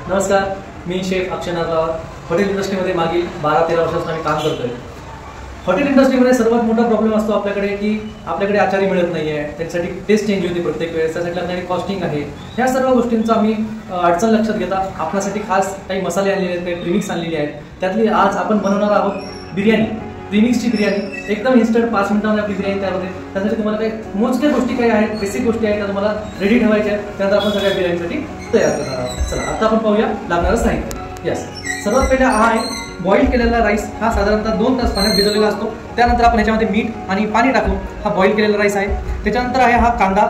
नमस्कार, मी chef अक्षयनाथ Rawat. Hotel इंडस्ट्रीमध्ये मागील 12-13 वर्षापासून आम्ही काम करतोय. हॉटेल इंडस्ट्रीमध्ये सर्वात मोठा प्रॉब्लेम असतो आपल्याकडे की आपल्याकडे आचारी मिळत नाही आहे. त्यासाठी टेस्ट चेंज होते प्रत्येक वेळेस. त्यासाठी आपल्याकडे कॉस्टिंग आहे. ह्या सर्व गोष्टींचा आम्ही अडचण लक्षात घेता आपल्यासाठी खास काही मसाले आणलेले आहेत, काही प्रीमिक्स आणलेले आहेत. त्यातली आज आपण बनवणार आहोत बिर्याणी. प्रीमिक्सची बिर्याणी एकदम इन्स्टंट 5 मिनिटांमध्ये आपली बिर्याणी तयार होते. त्यासाठी तुम्हाला काही मोजक्या गोष्टी काही आहेत, बेसिक गोष्टी आहेत त्या तुम्हाला रेडी ठेवायच्या आहेत. त्यानंतर आपण सगळ्या बिर्याणीसाठी तयार करणार आहोत. चला आता आपण पाहूया लागणारं साहित्य. यस, सर्वात पहिला हा आहे बॉईल केलेला राईस. हा साधारणतः 2 तास पाण्यात भिजवलेला असतो. त्यानंतर आपण याच्यामध्ये मीठ आणि पाणी टाकून हा बॉईल केलेला राईस आहे. त्याच्यानंतर आहे हा कांदा.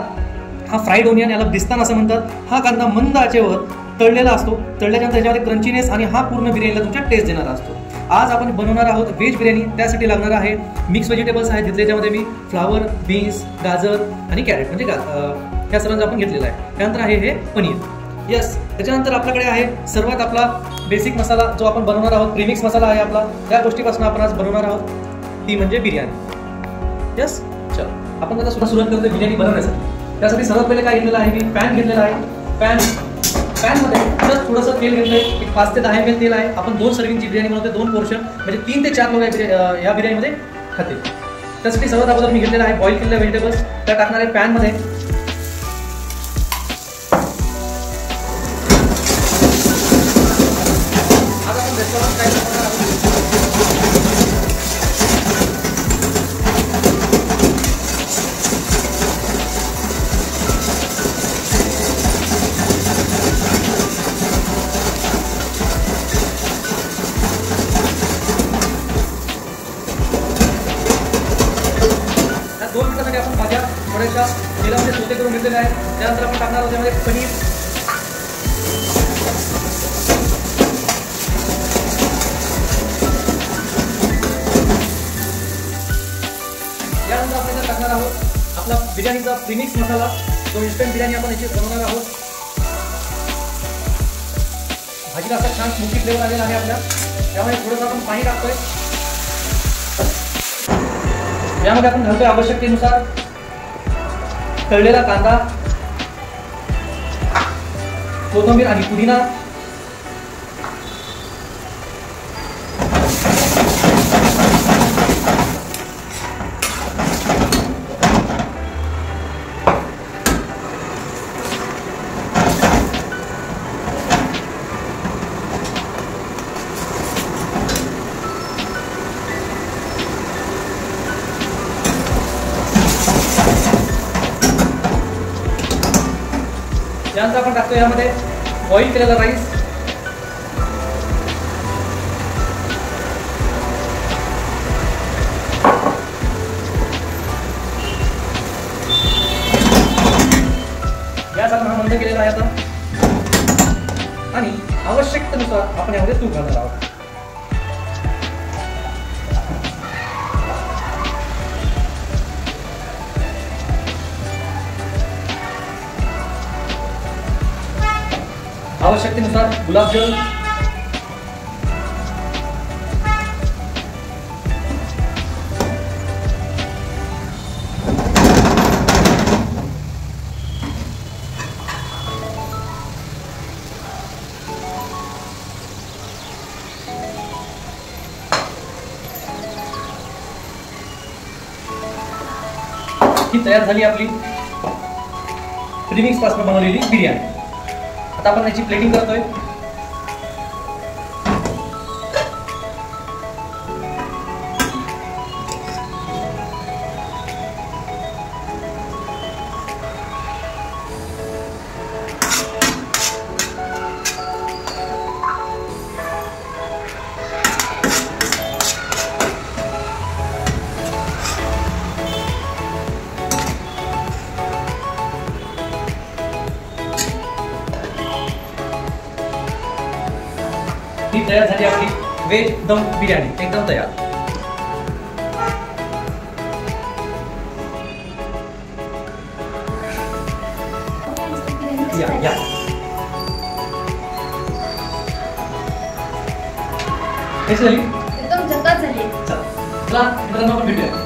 हा फ्राईड ओनियन, याला बिस्तान असं म्हणतात. हा कांदा मंद आचेवर तळलेला असतो. तळल्याच्यानंतर याच्यामध्ये क्रंचीनेस आणि हा पूर्ण बिर्याणीला तुमच्या टेस्ट देणारा असतो. आज आपण बनवणार आहोत व्हेज बिर्याणी. त्यासाठी लागणार आहे मिक्स व्हेजिटेबल्स आहेत. त्याच्यामध्ये मी फ्लावर, बीन्स, गाजर आणि कॅरेट म्हणजे ह्या सर्वांचं आपण घेतलेलं आहे. त्यानंतर आहे हे पनीर. यस, त्याच्यानंतर आपल्याकडे आहे सर्वात आपला बेसिक मसाला जो आपण बनवणार आहोत. प्रीमिक्स मसाला आहे आपला. त्या गोष्टीपासून आपण आज बनवणार आहोत, ती म्हणजे बिर्याणी. यस, चल आपण आता सुरुवात करतोय बिर्याणी बनवण्यासाठी. त्यासाठी सर्वात पहिले काय घेतलेलं आहे, मी पॅन घेतलेला आहे. पॅनमध्ये थोडंसं तेल घेतलंय. एक 5 ते 10 ml तेल आहे. आपण 2 सर्विंगची बिर्याणी बनवते, 2 पोर्शन म्हणजे 3 ते 4 लोक या बिर्याणीमध्ये खातील. त्यासाठी सर्वात अगोदर मी घेतलेला आहे बॉईल केलेल्या व्हेजिटेबल्स. त्या टाकणार आहे पॅनमध्ये. आज आपण रेस्टॉरंट काय बनवणार आहोत, या 2 मिनिटांसाठी आपण भाज्या थोड्याशा तेलामध्ये सोते करून घेतलेल्या आहेत. त्यानंतर आपण टाकणार आहोत त्यामध्ये पनीर. यानंतर आपण टाकणार आहोत आपला बिर्याणीचा प्रीमिक्स मसाला, जो इन्स्टंट बिर्याणी आपण याची बनवणार आहोत. भाजीला असा छान स्मोकी फ्लेवर आलेला आहे आपल्या. त्यामुळे थोडंसं आपण पाणी टाकतोय. यामध्ये आपण घालतोय आवश्यकतेनुसार तळलेला कांदा, कोथिंबीर आणि पुदिना. त्यानंतर आपण टाकतो यामध्ये बॉईल केलेला राईस. गॅस आपण हा बंद केलेला आहे आता. आणि आवश्यकतेनुसार आपण यामध्ये तूप घालणार आहोत. आवश्यकतेनुसार गुलाबजल. ही तयार झाली आपली प्रीमिक्स पासून बनवलेली बिर्याणी. आता आपण याची प्लेटिंग करतोय. ही तयार झाली आपली व्हेज दम बिर्याणी, एकदम तयार. या कशी झाली? एकदम झकास झाली. चला मित्रांनो, आपण भेटूया.